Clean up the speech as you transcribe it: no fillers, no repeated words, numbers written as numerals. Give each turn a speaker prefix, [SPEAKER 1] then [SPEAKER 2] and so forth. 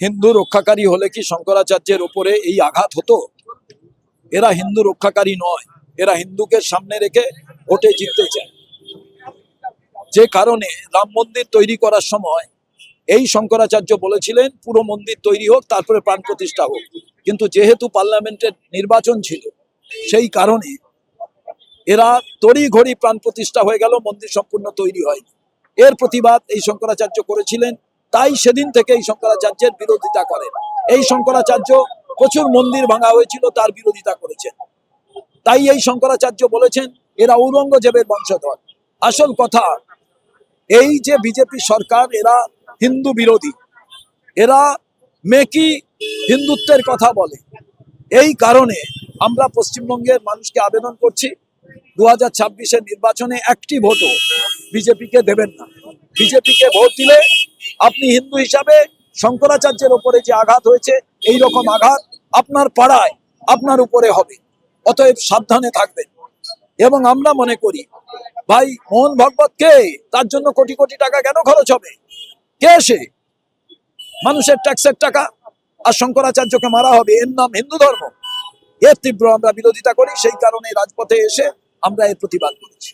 [SPEAKER 1] হিন্দু রক্ষাকারী হলে কি শঙ্করাচার্যের উপরে এই আঘাত হতো? এরা হিন্দু রক্ষাকারী নয়, এরা হিন্দুকে সামনে রেখে ভোটে জিততে চায়। যে কারণে রাম মন্দির তৈরি করার সময় এই শঙ্করাচার্য বলেছিলেন পুরো মন্দির তৈরি হোক, তারপরে প্রাণ প্রতিষ্ঠা হোক। কিন্তু যেহেতু পার্লামেন্টের নির্বাচন ছিল, সেই কারণে এরা তড়িঘড়ি প্রাণ প্রতিষ্ঠা হয়ে গেল, মন্দির সম্পূর্ণ তৈরি হয়নি। এর প্রতিবাদ এই শঙ্করাচার্য করেছিলেন, তাই সেদিন থেকে এই শঙ্করাচার্যের বিরোধিতা করেন। এই শঙ্করাচার্য প্রচুর মন্দির ভাঙা হয়েছিল, তার বিরোধিতা করেছেন। তাই এই শঙ্করাচার্য বলেছেন এরা ঔরঙ্গজেবের বংশধর। আসল কথা, এই যে বিজেপি সরকার, এরা হিন্দু বিরোধী, এরা মেকি হিন্দুত্বের কথা বলে। এই কারণে আমরা পশ্চিমবঙ্গের মানুষকে আবেদন করছি, 2026-এর নির্বাচনে একটি ভোটও বিজেপিকে দেবেন না। বিজেপিকে ভোট দিলে আপনি হিন্দু হিসাবে শঙ্করাচার্যের উপরে যে আঘাত হয়েছে, এই রকম আঘাত আপনার পাড়ায় আপনার উপরে হবে। অতএব সাবধানে থাকবেন। এবং আমরা মনে করি, ভাই মোহন ভাগবত কে? তার জন্য কোটি কোটি টাকা কেন খরচ হবে? কে সে? মানুষের ট্যাক্সের টাকা। আর শঙ্করাচার্যকে মারা হবে, এর নাম হিন্দু ধর্ম? এর তীব্র আমরা বিরোধিতা করি। সেই কারণে রাজপথে এসে আমরা এর প্রতিবাদ করেছি।